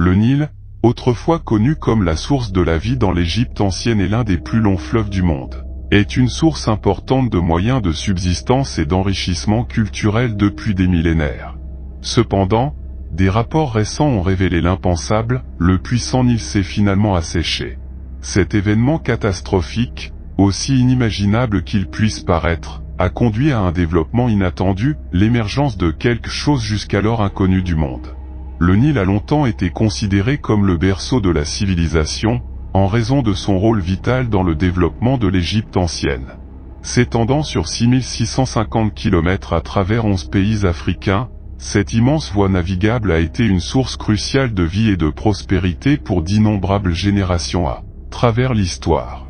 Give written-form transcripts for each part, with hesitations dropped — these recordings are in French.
Le Nil, autrefois connu comme la source de la vie dans l'Égypte ancienne et l'un des plus longs fleuves du monde, est une source importante de moyens de subsistance et d'enrichissement culturel depuis des millénaires. Cependant, des rapports récents ont révélé l'impensable, le puissant Nil s'est finalement asséché. Cet événement catastrophique, aussi inimaginable qu'il puisse paraître, a conduit à un développement inattendu, l'émergence de quelque chose jusqu'alors inconnu du monde. Le Nil a longtemps été considéré comme le berceau de la civilisation, en raison de son rôle vital dans le développement de l'Égypte ancienne. S'étendant sur 6650 km à travers 11 pays africains, cette immense voie navigable a été une source cruciale de vie et de prospérité pour d'innombrables générations à travers l'histoire.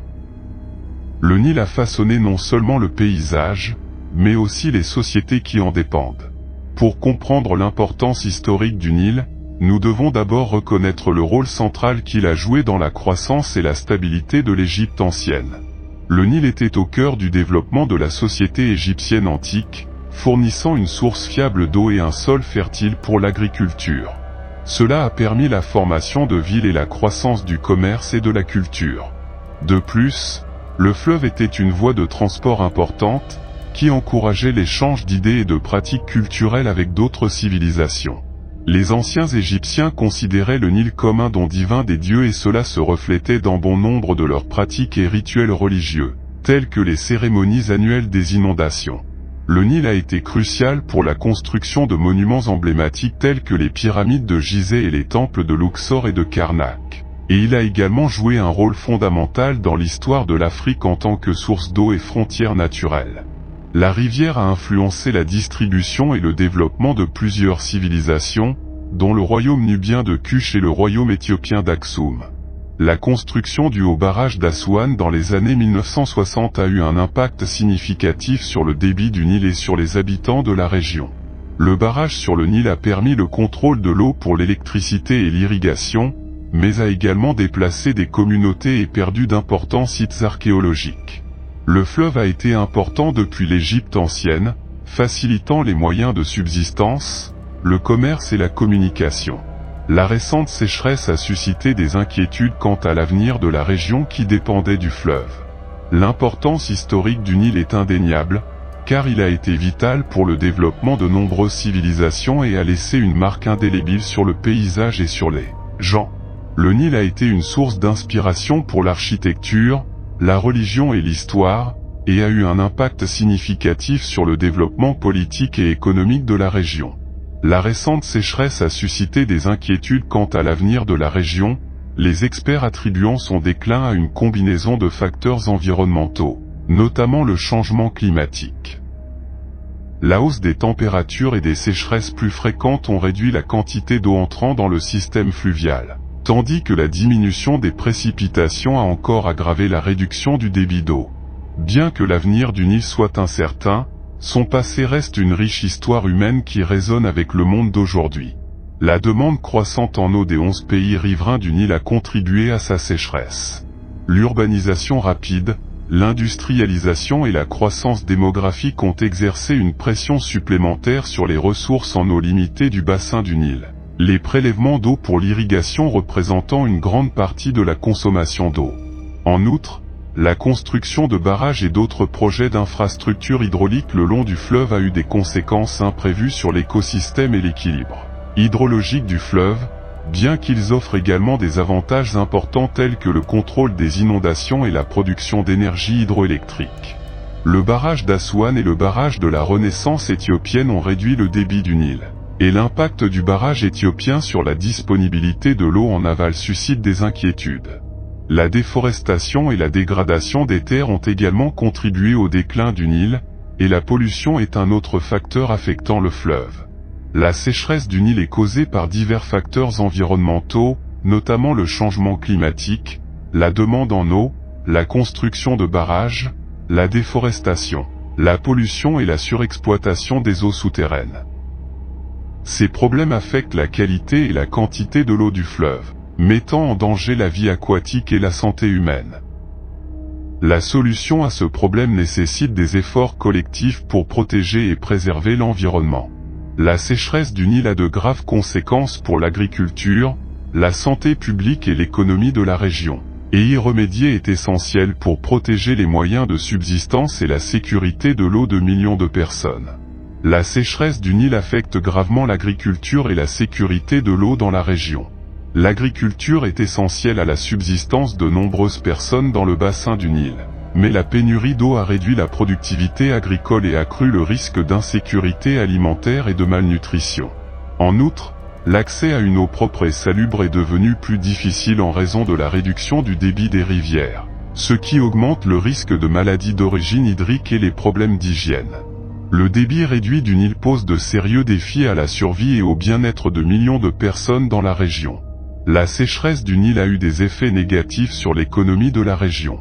Le Nil a façonné non seulement le paysage, mais aussi les sociétés qui en dépendent. Pour comprendre l'importance historique du Nil, nous devons d'abord reconnaître le rôle central qu'il a joué dans la croissance et la stabilité de l'Égypte ancienne. Le Nil était au cœur du développement de la société égyptienne antique, fournissant une source fiable d'eau et un sol fertile pour l'agriculture. Cela a permis la formation de villes et la croissance du commerce et de la culture. De plus, le fleuve était une voie de transport importante, qui encourageait l'échange d'idées et de pratiques culturelles avec d'autres civilisations. Les anciens Égyptiens considéraient le Nil comme un don divin des dieux et cela se reflétait dans bon nombre de leurs pratiques et rituels religieux, tels que les cérémonies annuelles des inondations. Le Nil a été crucial pour la construction de monuments emblématiques tels que les pyramides de Gizeh et les temples de Luxor et de Karnak. Et il a également joué un rôle fondamental dans l'histoire de l'Afrique en tant que source d'eau et frontière naturelle. La rivière a influencé la distribution et le développement de plusieurs civilisations, dont le royaume nubien de Kush et le royaume éthiopien d'Aksum. La construction du haut barrage d'Aswan dans les années 1960 a eu un impact significatif sur le débit du Nil et sur les habitants de la région. Le barrage sur le Nil a permis le contrôle de l'eau pour l'électricité et l'irrigation, mais a également déplacé des communautés et perdu d'importants sites archéologiques. Le fleuve a été important depuis l'Égypte ancienne, facilitant les moyens de subsistance, le commerce et la communication. La récente sécheresse a suscité des inquiétudes quant à l'avenir de la région qui dépendait du fleuve. L'importance historique du Nil est indéniable, car il a été vital pour le développement de nombreuses civilisations et a laissé une marque indélébile sur le paysage et sur les gens. Le Nil a été une source d'inspiration pour l'architecture, la religion et l'histoire, et a eu un impact significatif sur le développement politique et économique de la région. La récente sécheresse a suscité des inquiétudes quant à l'avenir de la région, les experts attribuant son déclin à une combinaison de facteurs environnementaux, notamment le changement climatique. La hausse des températures et des sécheresses plus fréquentes ont réduit la quantité d'eau entrant dans le système fluvial, tandis que la diminution des précipitations a encore aggravé la réduction du débit d'eau. Bien que l'avenir du Nil soit incertain, son passé reste une riche histoire humaine qui résonne avec le monde d'aujourd'hui. La demande croissante en eau des 11 pays riverains du Nil a contribué à sa sécheresse. L'urbanisation rapide, l'industrialisation et la croissance démographique ont exercé une pression supplémentaire sur les ressources en eau limitées du bassin du Nil. Les prélèvements d'eau pour l'irrigation représentant une grande partie de la consommation d'eau. En outre, la construction de barrages et d'autres projets d'infrastructures hydrauliques le long du fleuve a eu des conséquences imprévues sur l'écosystème et l'équilibre hydrologique du fleuve, bien qu'ils offrent également des avantages importants tels que le contrôle des inondations et la production d'énergie hydroélectrique. Le barrage d'Aswan et le barrage de la Renaissance éthiopienne ont réduit le débit du Nil. Et l'impact du barrage éthiopien sur la disponibilité de l'eau en aval suscite des inquiétudes. La déforestation et la dégradation des terres ont également contribué au déclin du Nil, et la pollution est un autre facteur affectant le fleuve. La sécheresse du Nil est causée par divers facteurs environnementaux, notamment le changement climatique, la demande en eau, la construction de barrages, la déforestation, la pollution et la surexploitation des eaux souterraines. Ces problèmes affectent la qualité et la quantité de l'eau du fleuve, mettant en danger la vie aquatique et la santé humaine. La solution à ce problème nécessite des efforts collectifs pour protéger et préserver l'environnement. La sécheresse du Nil a de graves conséquences pour l'agriculture, la santé publique et l'économie de la région. Et y remédier est essentiel pour protéger les moyens de subsistance et la sécurité de l'eau de millions de personnes. La sécheresse du Nil affecte gravement l'agriculture et la sécurité de l'eau dans la région. L'agriculture est essentielle à la subsistance de nombreuses personnes dans le bassin du Nil. Mais la pénurie d'eau a réduit la productivité agricole et accru le risque d'insécurité alimentaire et de malnutrition. En outre, l'accès à une eau propre et salubre est devenu plus difficile en raison de la réduction du débit des rivières, ce qui augmente le risque de maladies d'origine hydrique et les problèmes d'hygiène. Le débit réduit du Nil pose de sérieux défis à la survie et au bien-être de millions de personnes dans la région. La sécheresse du Nil a eu des effets négatifs sur l'économie de la région.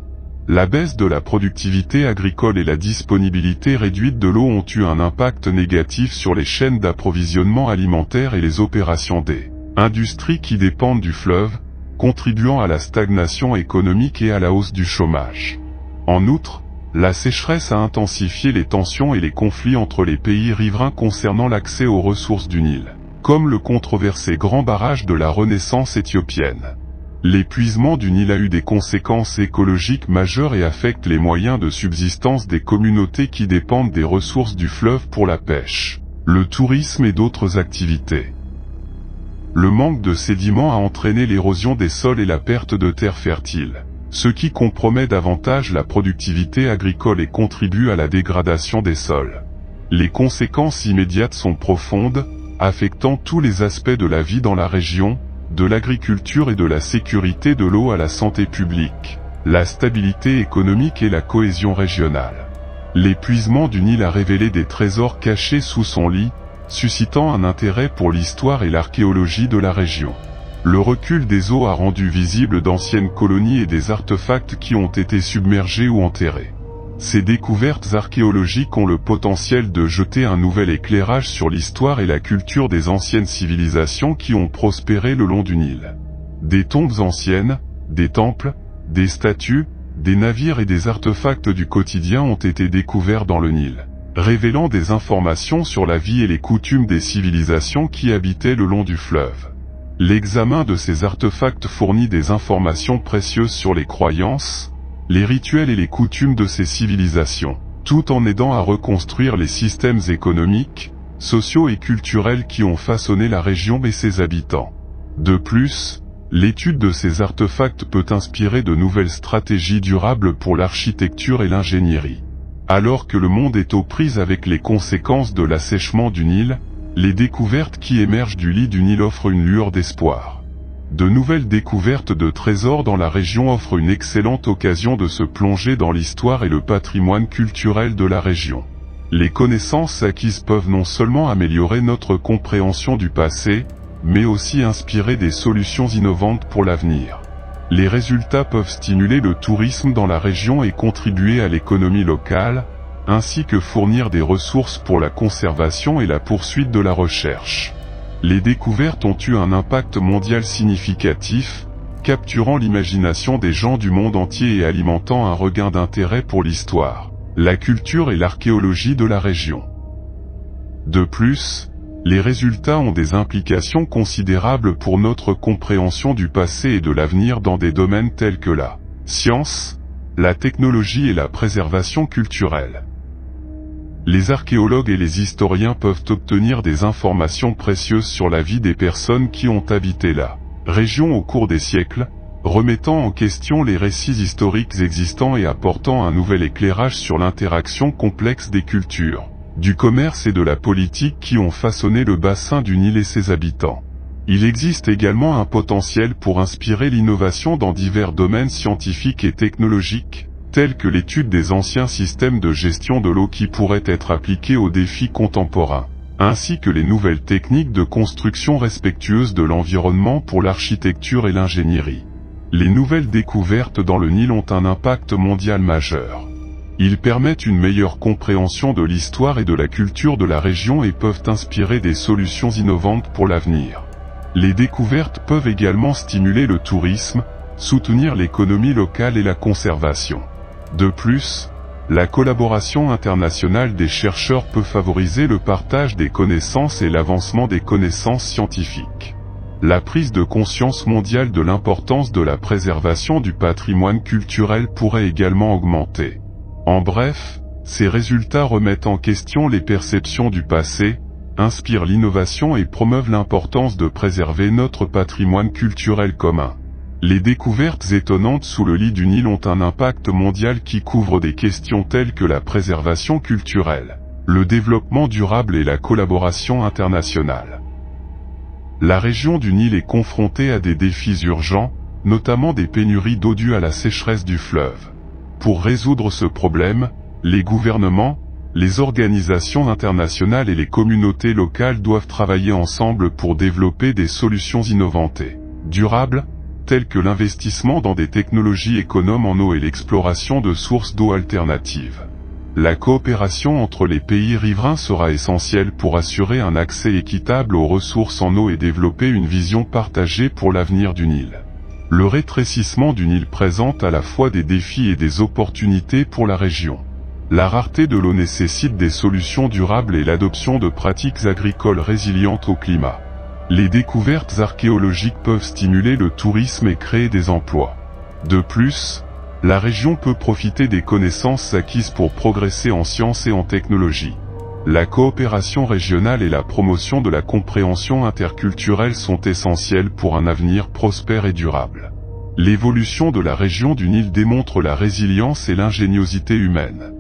La baisse de la productivité agricole et la disponibilité réduite de l'eau ont eu un impact négatif sur les chaînes d'approvisionnement alimentaire et les opérations des industries qui dépendent du fleuve, contribuant à la stagnation économique et à la hausse du chômage. En outre, la sécheresse a intensifié les tensions et les conflits entre les pays riverains concernant l'accès aux ressources du Nil, comme le controversé grand barrage de la Renaissance éthiopienne. L'épuisement du Nil a eu des conséquences écologiques majeures et affecte les moyens de subsistance des communautés qui dépendent des ressources du fleuve pour la pêche, le tourisme et d'autres activités. Le manque de sédiments a entraîné l'érosion des sols et la perte de terres fertiles, ce qui compromet davantage la productivité agricole et contribue à la dégradation des sols. Les conséquences immédiates sont profondes, affectant tous les aspects de la vie dans la région, de l'agriculture et de la sécurité de l'eau à la santé publique, la stabilité économique et la cohésion régionale. L'épuisement du Nil a révélé des trésors cachés sous son lit, suscitant un intérêt pour l'histoire et l'archéologie de la région. Le recul des eaux a rendu visibles d'anciennes colonies et des artefacts qui ont été submergés ou enterrés. Ces découvertes archéologiques ont le potentiel de jeter un nouvel éclairage sur l'histoire et la culture des anciennes civilisations qui ont prospéré le long du Nil. Des tombes anciennes, des temples, des statues, des navires et des artefacts du quotidien ont été découverts dans le Nil, révélant des informations sur la vie et les coutumes des civilisations qui habitaient le long du fleuve. L'examen de ces artefacts fournit des informations précieuses sur les croyances, les rituels et les coutumes de ces civilisations, tout en aidant à reconstruire les systèmes économiques, sociaux et culturels qui ont façonné la région et ses habitants. De plus, l'étude de ces artefacts peut inspirer de nouvelles stratégies durables pour l'architecture et l'ingénierie. Alors que le monde est aux prises avec les conséquences de l'assèchement du Nil, les découvertes qui émergent du lit du Nil offrent une lueur d'espoir. De nouvelles découvertes de trésors dans la région offrent une excellente occasion de se plonger dans l'histoire et le patrimoine culturel de la région. Les connaissances acquises peuvent non seulement améliorer notre compréhension du passé, mais aussi inspirer des solutions innovantes pour l'avenir. Les résultats peuvent stimuler le tourisme dans la région et contribuer à l'économie locale, ainsi que fournir des ressources pour la conservation et la poursuite de la recherche. Les découvertes ont eu un impact mondial significatif, capturant l'imagination des gens du monde entier et alimentant un regain d'intérêt pour l'histoire, la culture et l'archéologie de la région. De plus, les résultats ont des implications considérables pour notre compréhension du passé et de l'avenir dans des domaines tels que la science, la technologie et la préservation culturelle. Les archéologues et les historiens peuvent obtenir des informations précieuses sur la vie des personnes qui ont habité la région au cours des siècles, remettant en question les récits historiques existants et apportant un nouvel éclairage sur l'interaction complexe des cultures, du commerce et de la politique qui ont façonné le bassin du Nil et ses habitants. Il existe également un potentiel pour inspirer l'innovation dans divers domaines scientifiques et technologiques, tels que l'étude des anciens systèmes de gestion de l'eau qui pourraient être appliqués aux défis contemporains, ainsi que les nouvelles techniques de construction respectueuses de l'environnement pour l'architecture et l'ingénierie. Les nouvelles découvertes dans le Nil ont un impact mondial majeur. Ils permettent une meilleure compréhension de l'histoire et de la culture de la région et peuvent inspirer des solutions innovantes pour l'avenir. Les découvertes peuvent également stimuler le tourisme, soutenir l'économie locale et la conservation. De plus, la collaboration internationale des chercheurs peut favoriser le partage des connaissances et l'avancement des connaissances scientifiques. La prise de conscience mondiale de l'importance de la préservation du patrimoine culturel pourrait également augmenter. En bref, ces résultats remettent en question les perceptions du passé, inspirent l'innovation et promeuvent l'importance de préserver notre patrimoine culturel commun. Les découvertes étonnantes sous le lit du Nil ont un impact mondial qui couvre des questions telles que la préservation culturelle, le développement durable et la collaboration internationale. La région du Nil est confrontée à des défis urgents, notamment des pénuries d'eau dues à la sécheresse du fleuve. Pour résoudre ce problème, les gouvernements, les organisations internationales et les communautés locales doivent travailler ensemble pour développer des solutions innovantes et durables, telles que l'investissement dans des technologies économes en eau et l'exploration de sources d'eau alternatives. La coopération entre les pays riverains sera essentielle pour assurer un accès équitable aux ressources en eau et développer une vision partagée pour l'avenir du Nil. Le rétrécissement du Nil présente à la fois des défis et des opportunités pour la région. La rareté de l'eau nécessite des solutions durables et l'adoption de pratiques agricoles résilientes au climat. Les découvertes archéologiques peuvent stimuler le tourisme et créer des emplois. De plus, la région peut profiter des connaissances acquises pour progresser en sciences et en technologie. La coopération régionale et la promotion de la compréhension interculturelle sont essentielles pour un avenir prospère et durable. L'évolution de la région du Nil démontre la résilience et l'ingéniosité humaine.